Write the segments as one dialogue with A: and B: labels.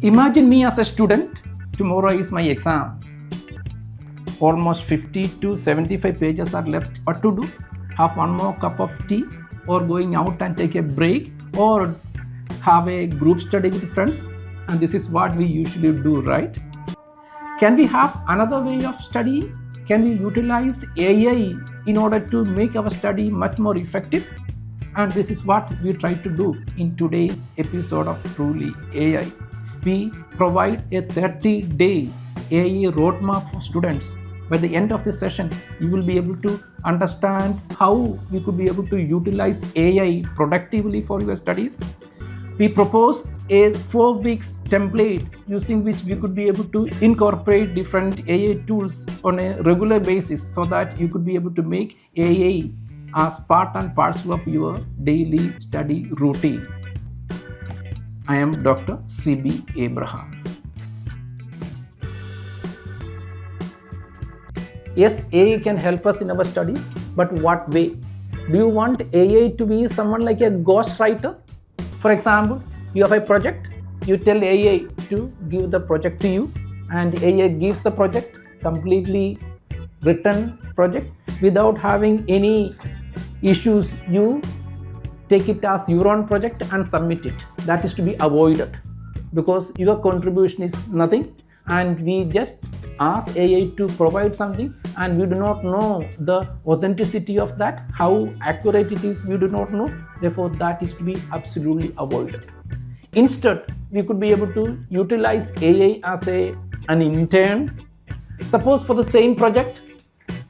A: Imagine me as a student. Tomorrow is my exam. Almost 50 to 75 pages are left. What to do? Have one more cup of tea, or going out and take a break, or have a group study with friends? And this is what we usually do, right? Can we have another way of study? Can we utilize AI in order to make our study much more effective? And this is what we try to do in today's episode of Truly AI. We provide a 30-day AI roadmap for students. By the end of this session, you will be able to understand how we could be able to utilize AI productively for your studies. We propose a 4 weeks template using which we could be able to incorporate different AI tools on a regular basis so that you could be able to make AI as part and parcel of your daily study routine. I am Dr. C.B. Abraham. Yes, AI can help us in our studies, but what way? Do you want AI to be someone like a ghostwriter? For example, you have a project, you tell AI to give the project to you, and AI gives the project, completely written project, without having any issues. You take it as your own project and submit it. That is to be avoided because your contribution is nothing, and we just ask AI to provide something and we do not know the authenticity of that, how accurate it is, we do not know. Therefore, that is to be absolutely avoided. Instead, we could be able to utilize AI as an intern. Suppose for the same project,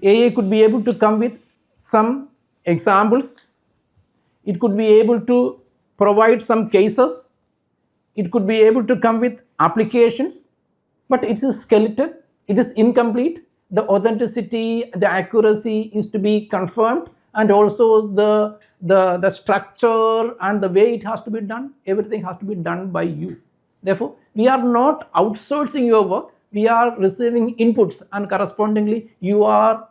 A: AI could be able to come with some examples. It could be able to provide some cases. It could be able to come with applications, but it is skeleton. It is incomplete. The authenticity, the accuracy is to be confirmed, and also the structure and the way it has to be done, everything has to be done by you. Therefore, we are not outsourcing your work. We are receiving inputs, and correspondingly, you are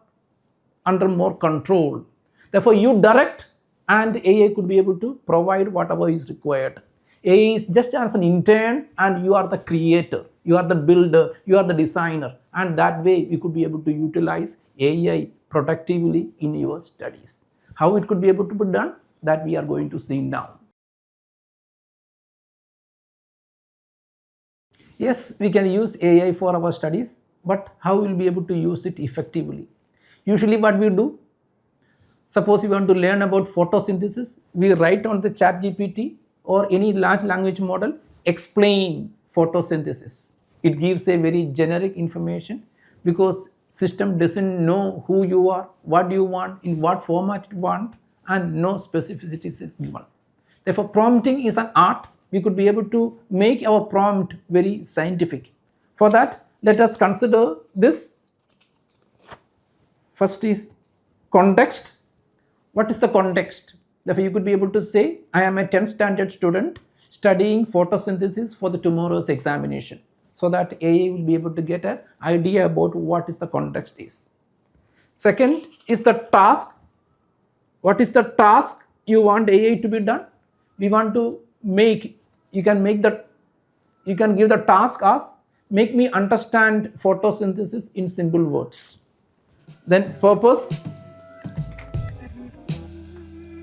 A: under more control. Therefore, you direct, and AI could be able to provide whatever is required. AI is just as an intern, and you are the creator, you are the builder, you are the designer, and that way you could be able to utilize AI productively in your studies. How it could be able to be done, that we are going to see now. Yes, we can use AI for our studies, but how we'll be able to use it effectively? Usually what we do, suppose you want to learn about photosynthesis, we write on the ChatGPT or any large language model, explain photosynthesis. It gives a very generic information because system doesn't know who you are, what you want, in what format you want, and no specificities is given. Therefore, prompting is an art. We could be able to make our prompt very scientific. For that, let us consider this. First is context. What is the context? Therefore, you could be able to say, I am a 10th standard student studying photosynthesis for the tomorrow's examination, so that AI will be able to get an idea about what is the context is. Second is the task. What is the task you want AI to be done? We want to make, you can give the task as, make me understand photosynthesis in simple words. Then purpose.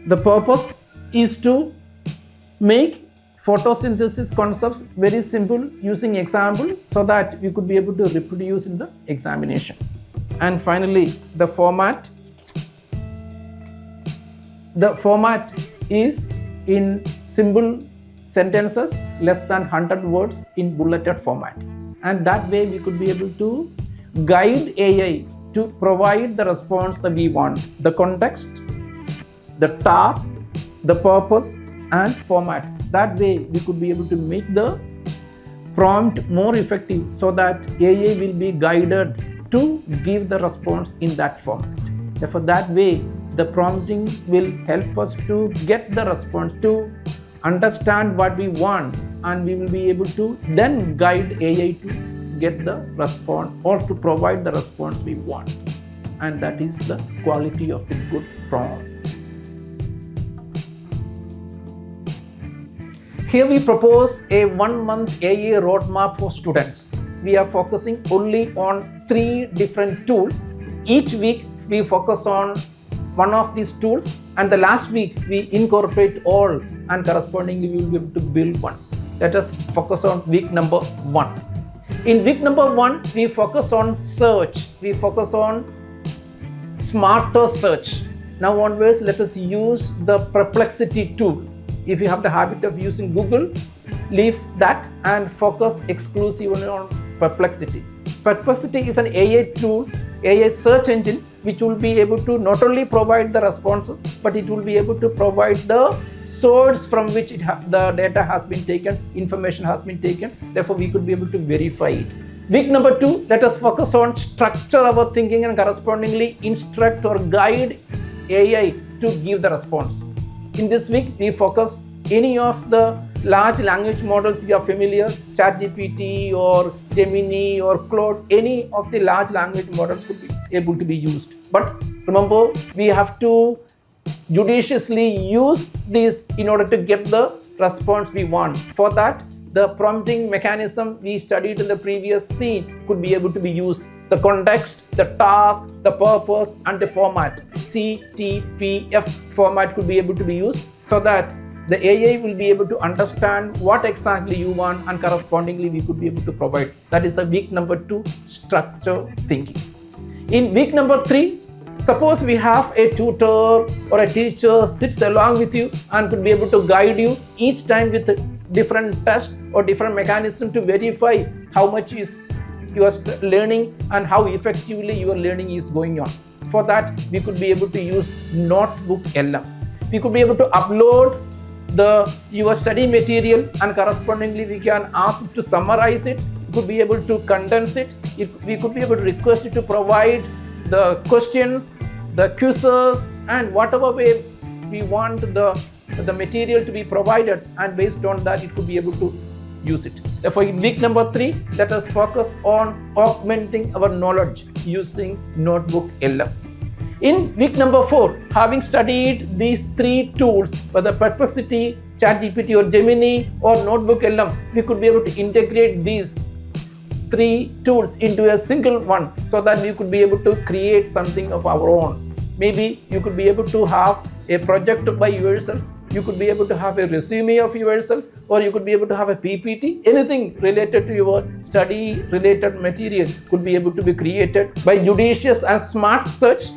A: The purpose is to make photosynthesis concepts very simple using example so that we could be able to reproduce in the examination. And finally, the format. The format is in simple sentences, less than 100 words in bulleted format. And that way we could be able to guide AI to provide the response that we want. The context, the task, the purpose, and format. That way we could be able to make the prompt more effective so that AI will be guided to give the response in that format. Therefore, that way the prompting will help us to get the response, to understand what we want, and we will be able to then guide AI to get the response or to provide the response we want. And that is the quality of the good prompt. Here we propose a 1-month AA roadmap for students. We are focusing only on 3 different tools. Each week we focus on one of these tools, and the last week we incorporate all, and correspondingly we will be able to build one. Let us focus on week number 1. In week number 1, we focus on search. We focus on smarter search. Now onwards, let us use the perplexity tool. If you have the habit of using Google, leave that and focus exclusively on perplexity. Perplexity is an AI tool, AI search engine, which will be able to not only provide the responses, but it will be able to provide the source from which the data has been taken, information has been taken. Therefore, we could be able to verify it. Week number 2, let us focus on structure our thinking and correspondingly instruct or guide AI to give the response. In this week, we focus any of the large language models you are familiar, ChatGPT or Gemini or Claude, any of the large language models could be able to be used. But remember, we have to judiciously use this in order to get the response we want. For that, the prompting mechanism we studied in the previous scene could be able to be used. The context, the task, the purpose, and the format, CTPF format could be able to be used so that the AI will be able to understand what exactly you want, and correspondingly we could be able to provide. That is the week number 2, structure thinking. In week number 3, suppose we have a tutor or a teacher sits along with you and could be able to guide you each time with a different test or different mechanism to verify how much is you are learning and how effectively your learning is going on. For that, we could be able to use Notebook LM. We could be able to upload your study material, and correspondingly we can ask it to summarize it. We could be able to condense it. We could be able to request it to provide the questions, the quizzes, and whatever way we want the material to be provided, and based on that it could be able to use it. Therefore, in week number 3, let us focus on augmenting our knowledge using Notebook LM. In week number 4, having studied these 3 tools, whether Perplexity, ChatGPT or Gemini or Notebook LM, we could be able to integrate these 3 tools into a single one so that we could be able to create something of our own. Maybe you could be able to have a project by yourself, you could be able to have a resume of yourself, or you could be able to have a PPT. Anything related to your study related material could be able to be created by judicious and smart search.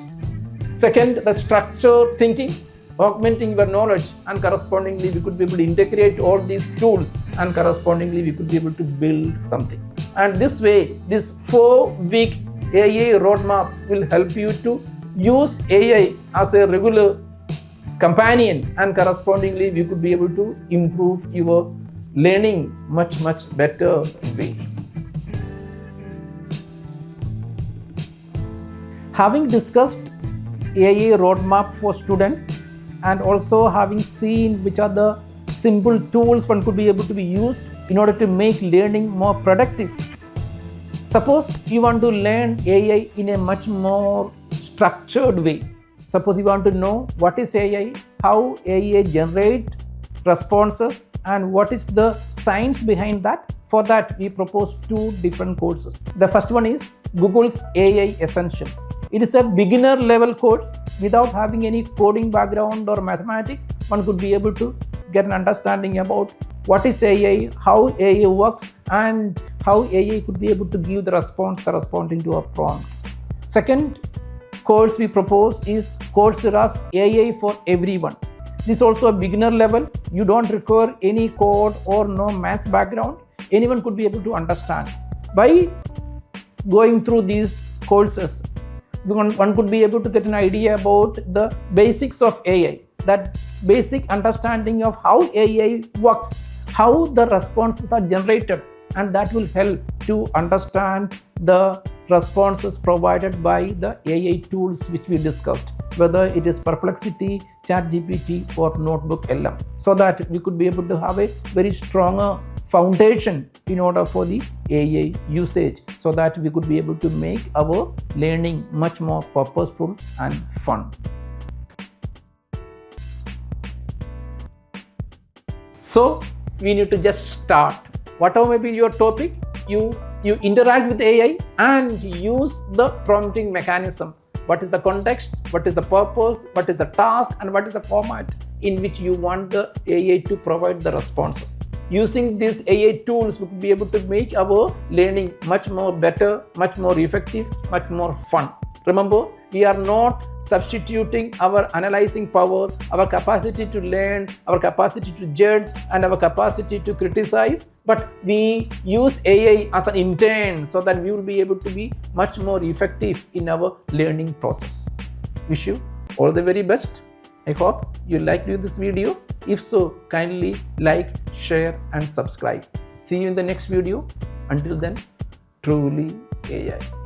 A: Second, the structure thinking, augmenting your knowledge, and correspondingly we could be able to integrate all these tools, and correspondingly we could be able to build something. And this way, this 4-week AI roadmap will help you to use AI as a regular companion, and correspondingly we could be able to improve your learning much better way. Having discussed AI roadmap for students, and also having seen which are the simple tools one could be able to be used in order to make learning more productive. Suppose you want to learn AI in a much more structured way. Suppose you want to know what is AI, how AI generate responses, and what is the science behind that. For that, we propose 2 different courses. The first one is Google's AI Essential. It is a beginner level course. Without having any coding background or mathematics, one could be able to get an understanding about what is AI, how AI works, and how AI could be able to give the response corresponding to a prompt. Second course we propose is Coursera's AI for Everyone. This is also a beginner level. You don't require any code or no math background. Anyone could be able to understand. By going through these courses, one could be able to get an idea about the basics of AI, that basic understanding of how AI works, how the responses are generated, and that will help to understand the responses provided by the AI tools which we discussed, whether it is Perplexity, ChatGPT or Notebook LM, so that we could be able to have a very stronger foundation in order for the AI usage, so that we could be able to make our learning much more purposeful and fun. So we need to just start. Whatever may be your topic, you interact with AI and use the prompting mechanism. What is the context, what is the purpose, what is the task, and what is the format in which you want the AI to provide the responses. Using these AI tools, we will be able to make our learning much more better, much more effective, much more fun. Remember, we are not substituting our analyzing power, our capacity to learn, our capacity to judge, and our capacity to criticize, but we use AI as an intern so that we will be able to be much more effective in our learning process. Wish you all the very best. I hope you liked this video. If so, kindly like, share, and subscribe. See you in the next video. Until then, truly AI.